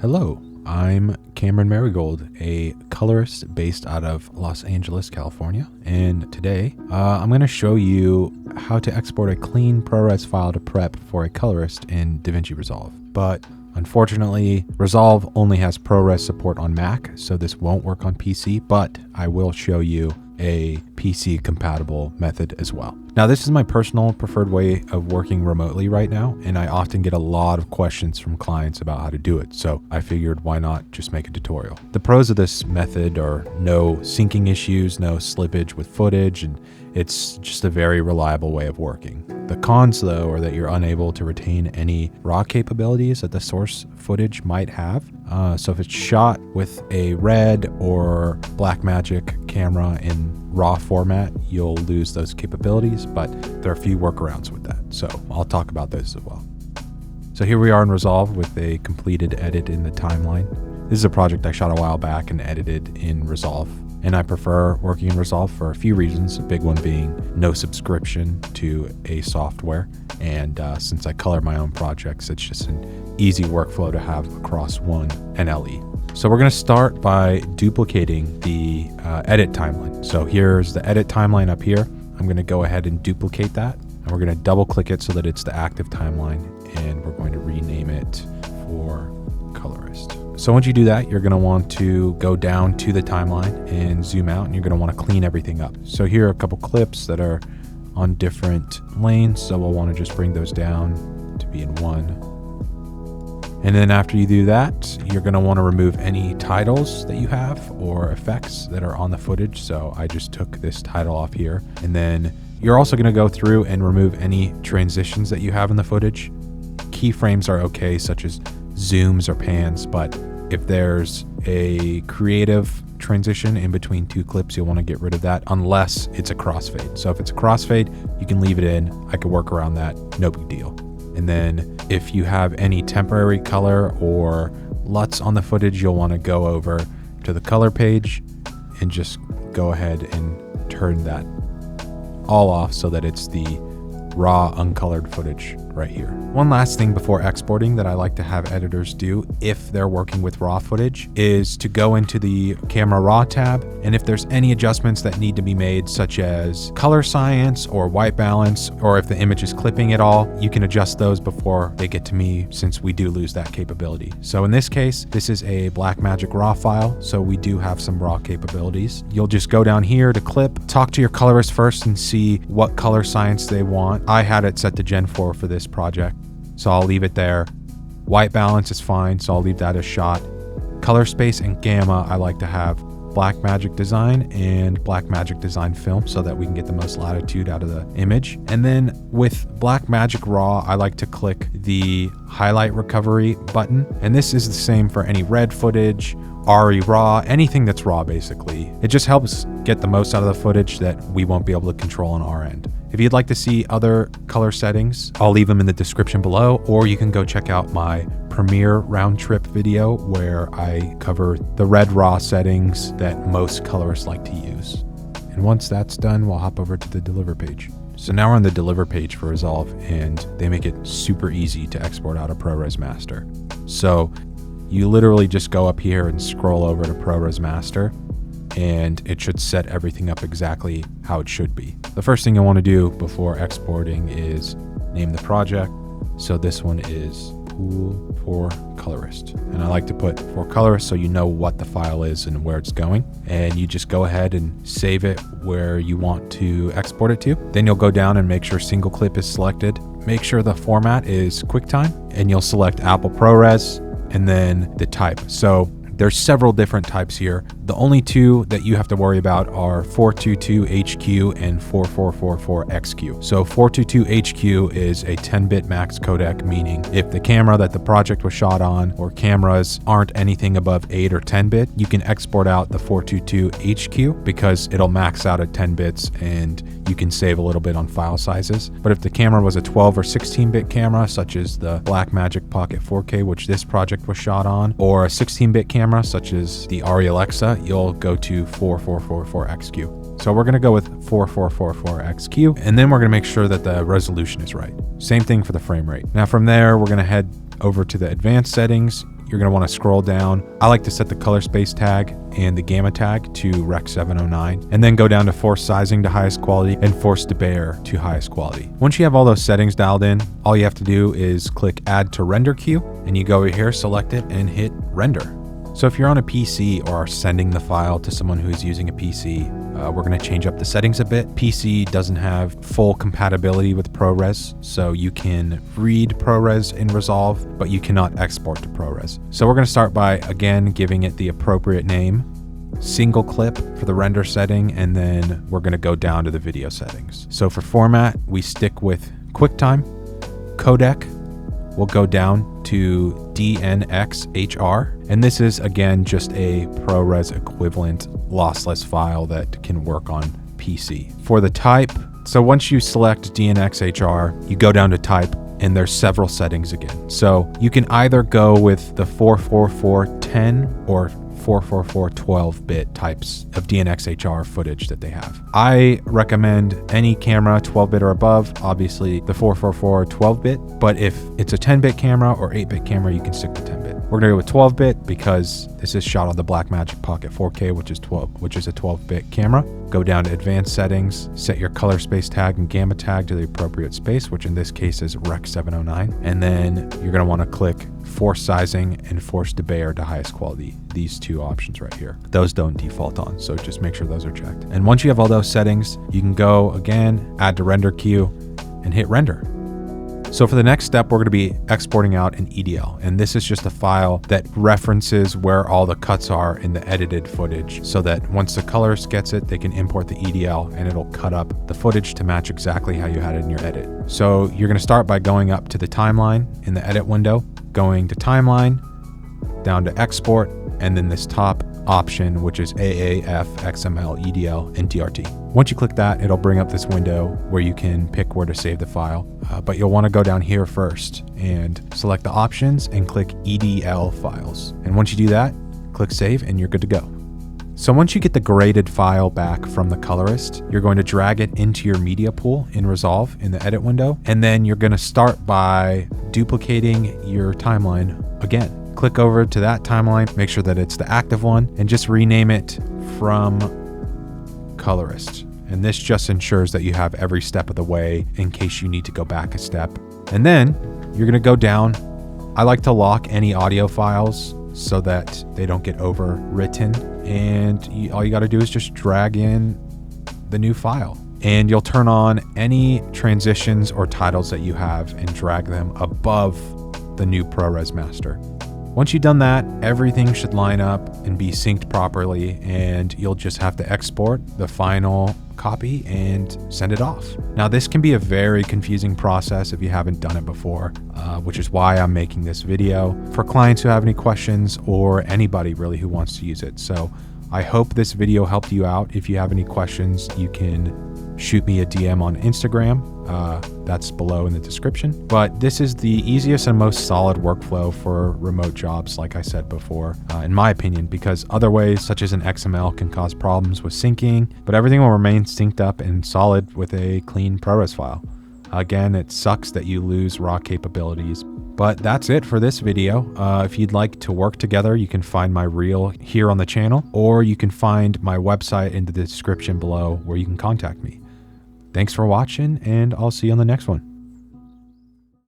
Hello, I'm Cameron Marigold, a colorist based out of Los Angeles, California. And today I'm going to show you how to export a clean ProRes file to prep for a colorist in Davinci Resolve. But unfortunately, Resolve only has ProRes support on Mac, so this won't work on PC, but I will show you a PC compatible method as well. Now, this is my personal preferred way of working remotely right now, and I often get a lot of questions from clients about how to do it. So I figured, why not just make a tutorial? The pros of this method are no syncing issues, no slippage with footage, and it's just a very reliable way of working. The cons, though, are that you're unable to retain any raw capabilities that the source footage might have. So if it's shot with a red or Blackmagic camera in raw format, you'll lose those capabilities, but there are a few workarounds with that. So I'll talk about those as well. So here we are in Resolve with a completed edit in the timeline. This is a project I shot a while back and edited in Resolve. And I prefer working in Resolve for a few reasons, a big one being no subscription to a software. And since I color my own projects, it's just an easy workflow to have across one NLE. So we're going to start by duplicating the edit timeline. So here's the edit timeline up here. I'm going to go ahead and duplicate that. And we're going to double click it so that it's the active timeline. And we're going to rename it for Colorist. So once you do that, you're going to want to go down to the timeline and zoom out, and you're going to want to clean everything up. So here are a couple clips that are on different lanes. So we'll want to just bring those down to be in one. And then after you do that, you're going to want to remove any titles that you have or effects that are on the footage. So I just took this title off here. And then you're also going to go through and remove any transitions that you have in the footage. Keyframes are okay, such as zooms or pans, but if there's a creative transition in between two clips, you'll want to get rid of that unless it's a crossfade. So if it's a crossfade, you can leave it in. I could work around that, no big deal. And then if you have any temporary color or LUTs on the footage, you'll want to go over to the color page and just go ahead and turn that all off so that it's the raw uncolored footage right here. One last thing before exporting that I like to have editors do if they're working with raw footage is to go into the camera raw tab, and if there's any adjustments that need to be made, such as color science or white balance, or if the image is clipping at all, you can adjust those before they get to me, since we do lose that capability. So in this case, this is a Blackmagic raw file, so we do have some raw capabilities. You'll just go down here to clip, talk to your colorist first and see what color science they want. I had it set to Gen 4 for this project, so I'll leave it there. White balance is fine, so I'll leave that as shot. Color space and gamma, I like to have Blackmagic Design and Blackmagic Design Film so that we can get the most latitude out of the image. And then with Blackmagic Raw, I like to click the highlight recovery button. And this is the same for any red footage, RE raw, anything that's raw basically. It just helps get the most out of the footage that we won't be able to control on our end. If you'd like to see other color settings, I'll leave them in the description below, or you can go check out my Premiere Roundtrip video where I cover the red raw settings that most colorists like to use. And once that's done, we'll hop over to the deliver page. So now we're on the deliver page for Resolve, and they make it super easy to export out a ProRes master. So you literally just go up here and scroll over to ProRes master, and it should set everything up exactly how it should be. The first thing you want to do before exporting is name the project. So this one is Pool for Colorist. And I like to put for Colorist so you know what the file is and where it's going. And you just go ahead and save it where you want to export it to. Then you'll go down and make sure single clip is selected. Make sure the format is QuickTime, and you'll select Apple ProRes and then the type. So there's several different types here. The only two that you have to worry about are 422HQ and 4444XQ. So 422HQ is a 10-bit max codec, meaning if the camera that the project was shot on or cameras aren't anything above 8 or 10-bit, you can export out the 422HQ because it'll max out at 10 bits and you can save a little bit on file sizes. But if the camera was a 12 or 16-bit camera, such as the Blackmagic Pocket 4K, which this project was shot on, or a 16-bit camera, such as the Arri Alexa, you'll go to 4444XQ. So we're going to go with 4444XQ, and then we're going to make sure that the resolution is right. Same thing for the frame rate. Now from there, we're going to head over to the advanced settings. you're going to want to scroll down. I like to set the color space tag and the gamma tag to Rec 709, and then go down to force sizing to highest quality and force debayer to highest quality. Once you have all those settings dialed in, all you have to do is click add to render queue, and you go over here, select it, and hit render. So if you're on a PC or are sending the file to someone who's using a PC, we're going to change up the settings a bit. PC doesn't have full compatibility with ProRes, so you can read ProRes in Resolve, but you cannot export to ProRes. So we're going to start by, again, giving it the appropriate name, single clip for the render setting, and then we're going to go down to the video settings. So for format, we stick with QuickTime. Codec, we'll go down to DNxHR. And this is, again, just a ProRes equivalent lossless file that can work on PC. For the type, so once you select DNxHR, you go down to type, and there's several settings again. So you can either go with the 44410 or 444 12-bit types of DNxHR footage that they have. I recommend any camera 12-bit or above, obviously the 444 12-bit, but if it's a 10-bit camera or 8-bit camera, you can stick to 10-bit. We're gonna go with 12-bit because this is shot on the Blackmagic Pocket 4K, which is a 12-bit camera. Go down to advanced settings, set your color space tag and gamma tag to the appropriate space, which in this case is Rec 709. And then you're gonna wanna click force sizing and force debayer to highest quality. These two options right here. Those don't default on, so just make sure those are checked. And once you have all those settings, you can go again, add to render queue, and hit render. So for the next step, we're going to be exporting out an EDL, and this is just a file that references where all the cuts are in the edited footage, so that once the colorist gets it, they can import the EDL and it'll cut up the footage to match exactly how you had it in your edit. So you're going to start by going up to the timeline in the edit window, going to timeline, down to export, and then this top option, which is AAF, XML, EDL, and DRT. Once you click that, it'll bring up this window where you can pick where to save the file, but you'll want to go down here first and select the options and click EDL files. And once you do that, click save and you're good to go. So once you get the graded file back from the colorist, you're going to drag it into your media pool in Resolve in the edit window, and then you're going to start by duplicating your timeline again. Click over to that timeline, make sure that it's the active one, and just rename it from Colorist. And this just ensures that you have every step of the way in case you need to go back a step. And then you're gonna go down. I like to lock any audio files so that they don't get overwritten. And all you gotta do is just drag in the new file. And you'll turn on any transitions or titles that you have and drag them above the new ProRes master. Once you've done that, everything should line up and be synced properly, and you'll just have to export the final copy and send it off. Now, this can be a very confusing process if you haven't done it before, which is why I'm making this video for clients who have any questions or anybody really who wants to use it. So I hope this video helped you out. If you have any questions, you can shoot me a DM on Instagram. That's below in the description. But this is the easiest and most solid workflow for remote jobs, like I said before, in my opinion, because other ways, such as an XML, can cause problems with syncing, but everything will remain synced up and solid with a clean ProRes file. Again, it sucks that you lose raw capabilities, but that's it for this video. If you'd like to work together, you can find my reel here on the channel, or you can find my website in the description below where you can contact me. Thanks for watching, and I'll see you on the next one.